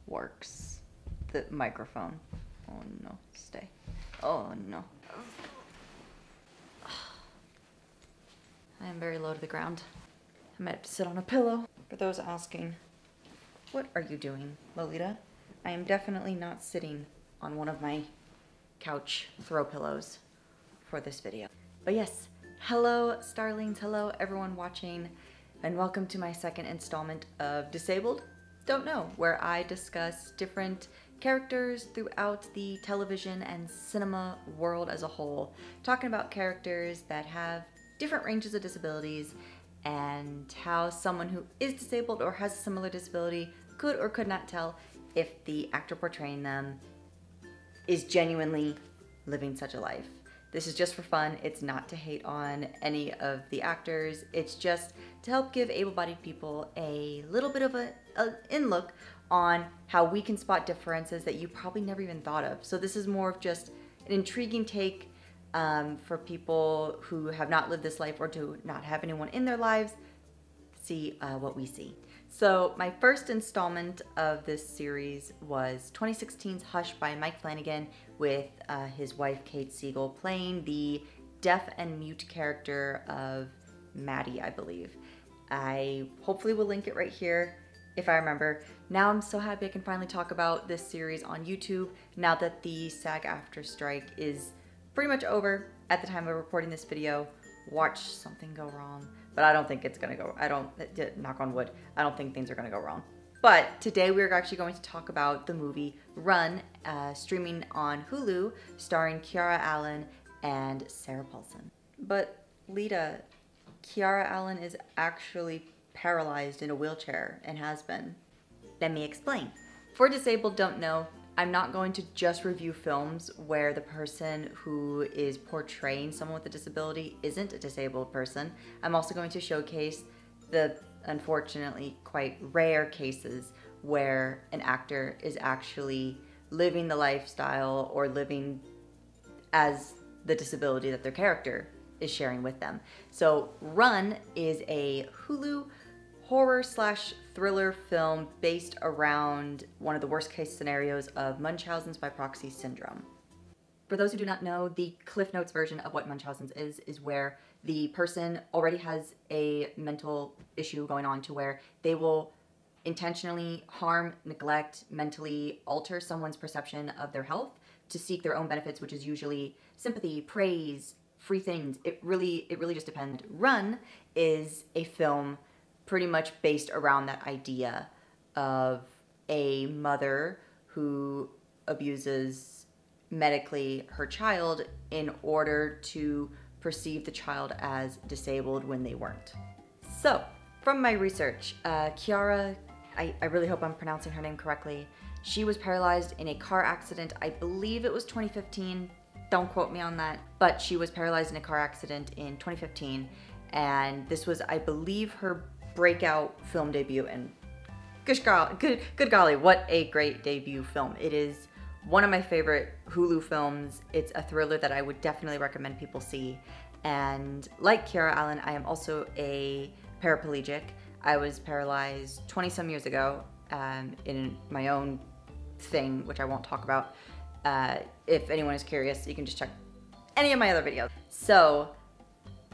works. The microphone. Oh no, stay. Oh no. I am very low to the ground. I might have to sit on a pillow. For those asking, what are you doing, Lolita? I am definitely not sitting on one of my couch throw pillows for this video. But yes, hello Starlings, hello everyone watching, and welcome to my second installment of Disabled Don't Know, where I discuss different characters throughout the television and cinema world as a whole, talking about characters that have different ranges of disabilities and how someone who is disabled or has a similar disability could or could not tell if the actor portraying them is genuinely living such a life. This is just for fun. It's not to hate on any of the actors. It's just to help give able-bodied people a little bit of an in-look on how we can spot differences that you probably never even thought of. So this is more of just an intriguing take for people who have not lived this life or do not have anyone in their lives, see what we see. So my first installment of this series was 2016's Hush by Mike Flanagan with his wife Kate Siegel playing the deaf and mute character of Maddie, I believe. I hopefully will link it right here if I remember. Now I'm so happy I can finally talk about this series on YouTube now that the SAG-AFTRA strike is pretty much over at the time of recording this video. Watch something go wrong. But I don't think it's gonna go, knock on wood, I don't think things are gonna go wrong. But today we're actually going to talk about the movie Run, streaming on Hulu, starring Kiara Allen and Sarah Paulson. But Lita, Kiara Allen is actually paralyzed in a wheelchair and has been. Let me explain. For Disabled Don't Know, I'm not going to just review films where the person who is portraying someone with a disability isn't a disabled person. I'm also going to showcase the unfortunately quite rare cases where an actor is actually living the lifestyle or living as the disability that their character is sharing with them. So Run is a Hulu horror/thriller film based around one of the worst case scenarios of Munchausen's by proxy syndrome. For those who do not know, the Cliff Notes version of what Munchausen's is where the person already has a mental issue going on to where they will intentionally harm, neglect, mentally alter someone's perception of their health to seek their own benefits, which is usually sympathy, praise, free things. It really just depends. Run is a film pretty much based around that idea of a mother who abuses medically her child in order to perceive the child as disabled when they weren't. So, from my research, Kiara, I really hope I'm pronouncing her name correctly, she was paralyzed in a car accident, I believe it was 2015, don't quote me on that, but she was paralyzed in a car accident in 2015, and this was, I believe, her breakout film debut, and good golly, what a great debut film. It is one of my favorite Hulu films. It's a thriller that I would definitely recommend people see. And like Kiara Allen, I am also a paraplegic. I was paralyzed 20 some years ago in my own thing, which I won't talk about. If anyone is curious, you can just check any of my other videos. So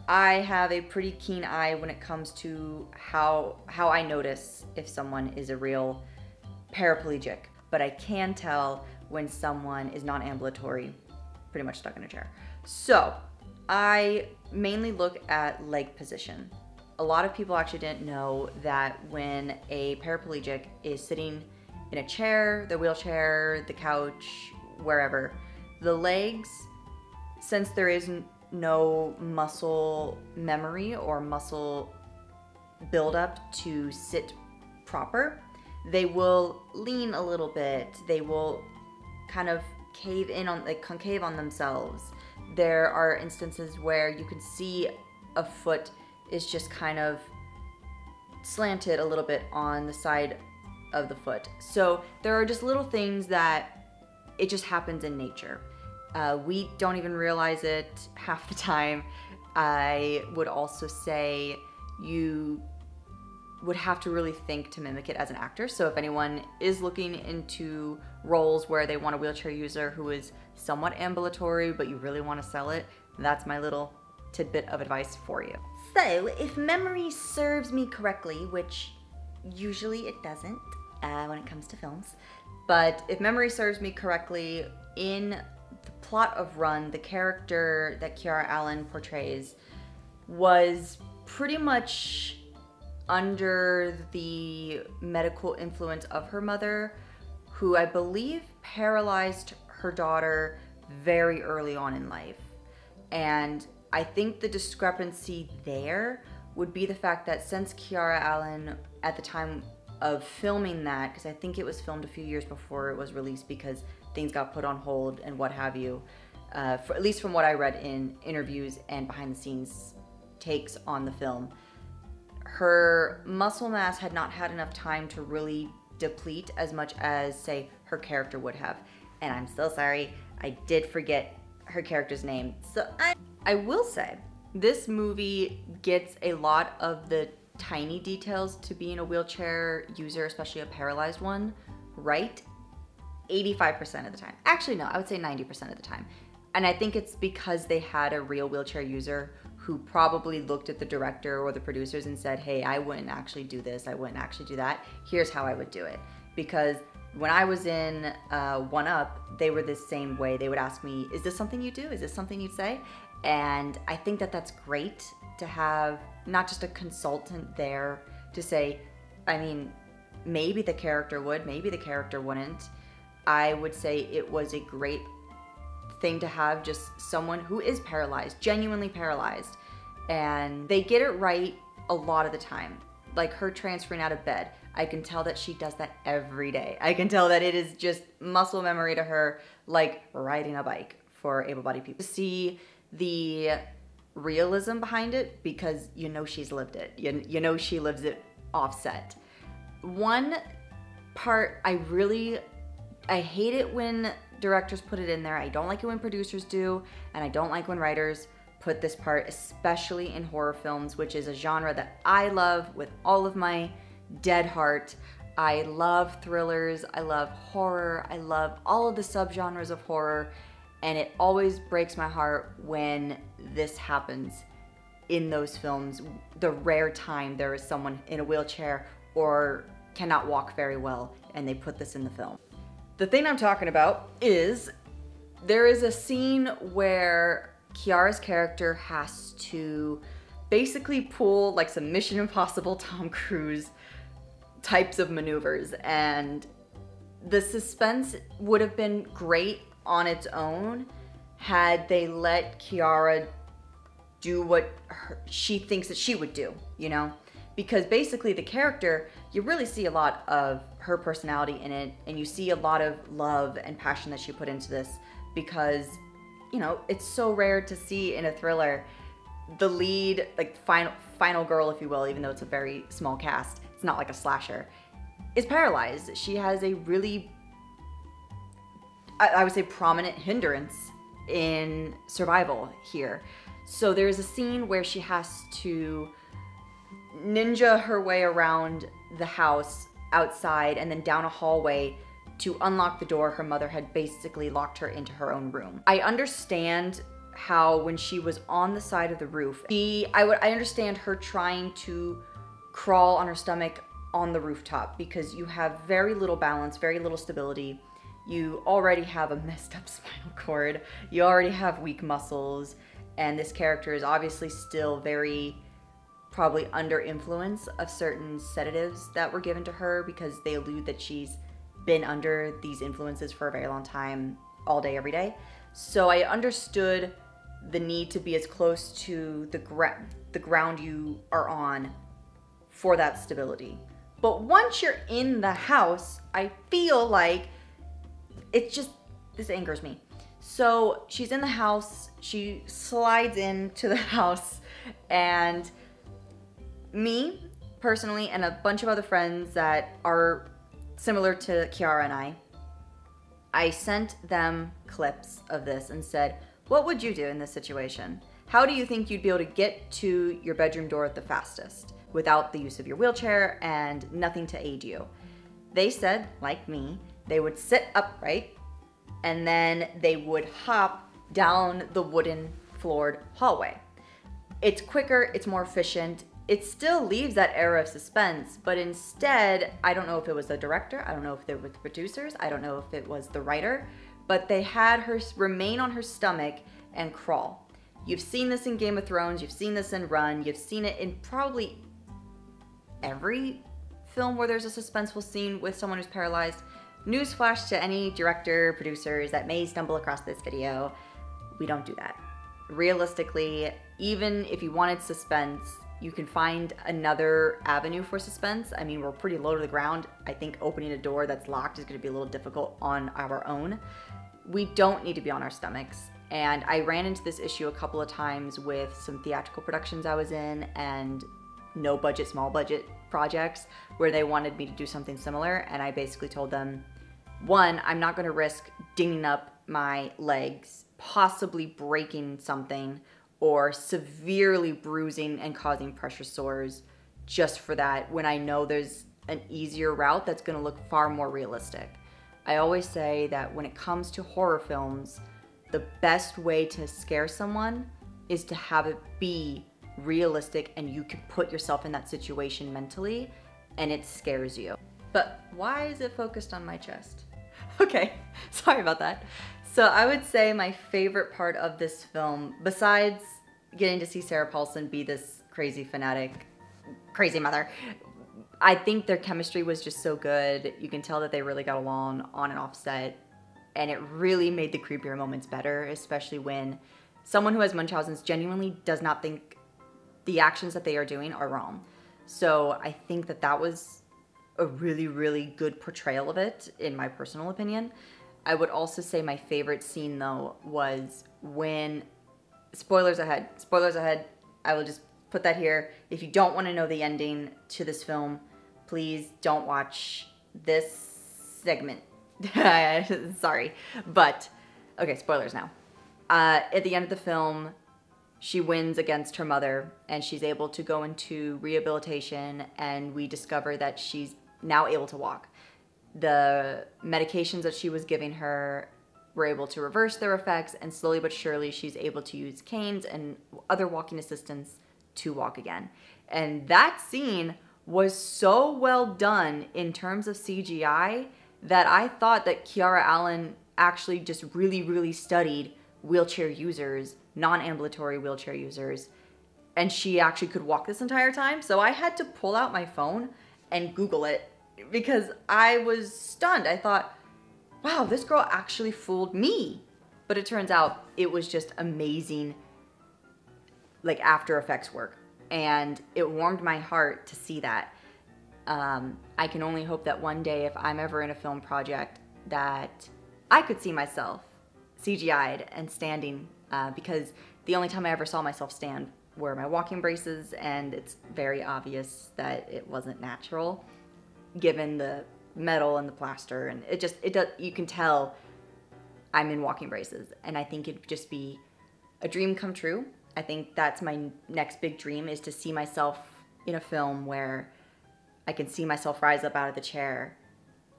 I have a pretty keen eye when it comes to how I notice if someone is a real paraplegic, but I can tell when someone is non-ambulatory, pretty much stuck in a chair. So I mainly look at leg position. A lot of people actually didn't know that when a paraplegic is sitting in a chair, the wheelchair, the couch, wherever, the legs, since there isn't no muscle memory or muscle buildup to sit proper, they will lean a little bit. They will kind of cave in on, like concave on themselves. There are instances where you can see a foot is just kind of slanted a little bit on the side of the foot. So there are just little things that it just happens in nature. We don't even realize it half the time. I would also say you would have to really think to mimic it as an actor. So if anyone is looking into roles where they want a wheelchair user who is somewhat ambulatory, but you really want to sell it, that's my little tidbit of advice for you. So if memory serves me correctly, which usually it doesn't when it comes to films, but if memory serves me correctly, in the plot of Run, the character that Kiara Allen portrays was pretty much under the medical influence of her mother, who I believe paralyzed her daughter very early on in life. And I think the discrepancy there would be the fact that since Kiara Allen, at the time of filming that, because I think it was filmed a few years before it was released because things got put on hold and what have you, at least from what I read in interviews and behind the scenes takes on the film, her muscle mass had not had enough time to really deplete as much as, say, her character would have. And I'm so sorry, I did forget her character's name. So I will say, this movie gets a lot of the tiny details to being a wheelchair user, especially a paralyzed one, right 85% of the time. Actually, no, I would say 90% of the time. And I think it's because they had a real wheelchair user who probably looked at the director or the producers and said, hey, I wouldn't actually do this, I wouldn't actually do that, here's how I would do it. Because when I was in One Up, they were the same way. They would ask me, is this something you do? Is this something you'd say? And I think that that's great to have not just a consultant there to say, I mean, maybe the character would, maybe the character wouldn't. I would say it was a great thing to have just someone who is paralyzed, genuinely paralyzed, and they get it right a lot of the time. Like her transferring out of bed, I can tell that she does that every day. I can tell that it is just muscle memory to her, like riding a bike for able-bodied people. To see the realism behind it, because you know she's lived it. You know she lives it offset. One part I hate it when directors put it in there. I don't like it when producers do, and I don't like when writers put this part, especially in horror films, which is a genre that I love with all of my dead heart. I love thrillers, I love horror, I love all of the subgenres of horror, and it always breaks my heart when this happens in those films. The rare time there is someone in a wheelchair or cannot walk very well, and they put this in the film. The thing I'm talking about is there is a scene where Kiara's character has to basically pull like some Mission Impossible Tom Cruise types of maneuvers, and the suspense would have been great on its own had they let Kiara do what she thinks that she would do, you know? Because basically the character, you really see a lot of her personality in it, and you see a lot of love and passion that she put into this, because, you know, it's so rare to see in a thriller the lead, like final girl, if you will, even though it's a very small cast, it's not like a slasher, is paralyzed. She has a really, I would say, prominent hindrance in survival here. So there's a scene where she has to ninja her way around the house outside and then down a hallway to unlock the door her mother had basically locked her into her own room. I understand how when she was on the side of the roof, I understand her trying to crawl on her stomach on the rooftop, because you have very little balance, very little stability. You already have a messed up spinal cord, you already have weak muscles, and this character is obviously still very probably under influence of certain sedatives that were given to her, because they allude that she's been under these influences for a very long time, all day, every day. So I understood the need to be as close to the ground you are on for that stability. But once you're in the house, I feel like it's just, this angers me. So she's in the house, she slides into the house, and me, personally, and a bunch of other friends that are similar to Kiara and I sent them clips of this and said, what would you do in this situation? How do you think you'd be able to get to your bedroom door the fastest? without the use of your wheelchair and nothing to aid you. They said, like me, they would sit upright and then they would hop down the wooden floored hallway. It's quicker, it's more efficient. It still leaves that air of suspense, but instead, I don't know if it was the director, I don't know if they were the producers, I don't know if it was the writer, but they had her remain on her stomach and crawl. You've seen this in Game of Thrones, you've seen this in Run, you've seen it in probably every film where there's a suspenseful scene with someone who's paralyzed. Newsflash to any director, producers that may stumble across this video, we don't do that. Realistically, even if you wanted suspense, you can find another avenue for suspense. I mean, we're pretty low to the ground. I think opening a door that's locked is gonna be a little difficult on our own. We don't need to be on our stomachs. And I ran into this issue a couple of times with some theatrical productions I was in and no budget, small budget projects where they wanted me to do something similar. And I basically told them, one, I'm not gonna risk dinging up my legs, possibly breaking something, or severely bruising and causing pressure sores just for that when I know there's an easier route that's gonna look far more realistic. I always say that when it comes to horror films, the best way to scare someone is to have it be realistic and you can put yourself in that situation mentally and it scares you. But why is it focused on my chest? Okay, sorry about that. So I would say my favorite part of this film, besides getting to see Sarah Paulson be this crazy fanatic, crazy mother, I think their chemistry was just so good. You can tell that they really got along on and off set, and it really made the creepier moments better, especially when someone who has Munchausen's genuinely does not think the actions that they are doing are wrong. So I think that that was a really, really good portrayal of it, in my personal opinion. I would also say my favorite scene, though, was when, spoilers ahead, I will just put that here. If you don't want to know the ending to this film, please don't watch this segment. Sorry, but, okay, spoilers now. At the end of the film, she wins against her mother, and she's able to go into rehabilitation, and we discover that she's now able to walk. The medications that she was giving her were able to reverse their effects, and slowly but surely she's able to use canes and other walking assistance to walk again. And that scene was so well done in terms of CGI that I thought that Kiara Allen actually just really, really studied wheelchair users, non-ambulatory wheelchair users, and she actually could walk this entire time. So I had to pull out my phone and Google it because I was stunned. I thought, wow, this girl actually fooled me. But it turns out it was just amazing, like, After Effects work. And it warmed my heart to see that. I can only hope that one day, if I'm ever in a film project, that I could see myself CGI'd and standing, because the only time I ever saw myself stand were my walking braces, and it's very obvious that it wasn't natural given the metal and the plaster, and it does, you can tell I'm in walking braces. And I think it'd just be a dream come true. I think that's my next big dream, is to see myself in a film where I can see myself rise up out of the chair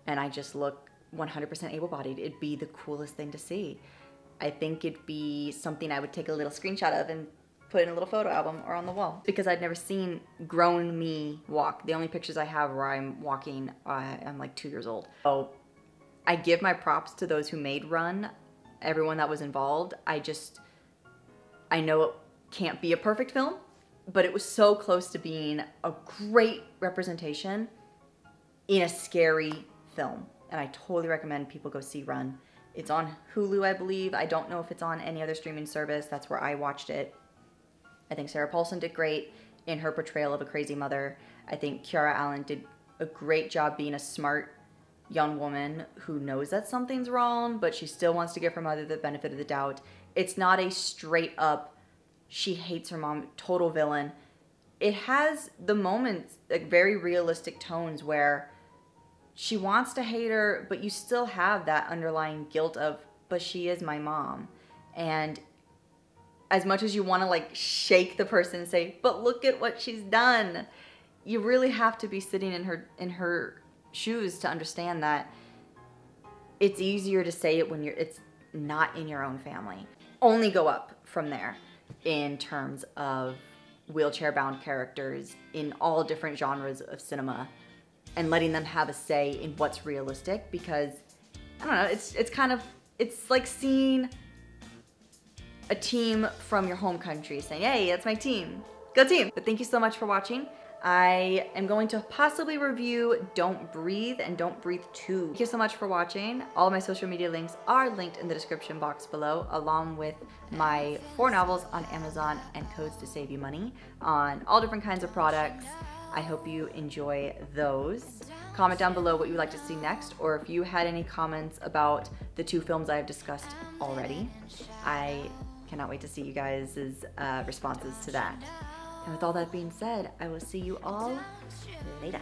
and I just look 100% able-bodied. It'd be the coolest thing to see. I think it'd be something I would take a little screenshot of and put in a little photo album or on the wall, because I'd never seen grown me walk. The only pictures I have where I'm walking, I'm like 2 years old. So I give my props to those who made Run, everyone that was involved. I know it can't be a perfect film, but it was so close to being a great representation in a scary film. And I totally recommend people go see Run. It's on Hulu, I believe. I don't know if it's on any other streaming service. That's where I watched it. I think Sarah Paulson did great in her portrayal of a crazy mother. I think Kiara Allen did a great job being a smart young woman who knows that something's wrong, but she still wants to give her mother the benefit of the doubt. It's not a straight up, she hates her mom, total villain. It has the moments, like very realistic tones, where she wants to hate her, but you still have that underlying guilt of, but she is my mom. And as much as you want to like shake the person and say, but look at what she's done, you really have to be sitting in her shoes to understand that it's easier to say it when it's not in your own family. Only go up from there in terms of wheelchair-bound characters in all different genres of cinema and letting them have a say in what's realistic, because I don't know, it's like seeing a team from your home country saying, hey, that's my team. Go team. But thank you so much for watching. I am going to possibly review Don't Breathe and Don't Breathe 2. Thank you so much for watching. All of my social media links are linked in the description box below, along with my 4 novels on Amazon and codes to save you money on all different kinds of products. I hope you enjoy those. Comment down below what you would like to see next, or if you had any comments about the 2 films I have discussed already. I cannot wait to see you guys' responses to that. And with all that being said, I will see you all later.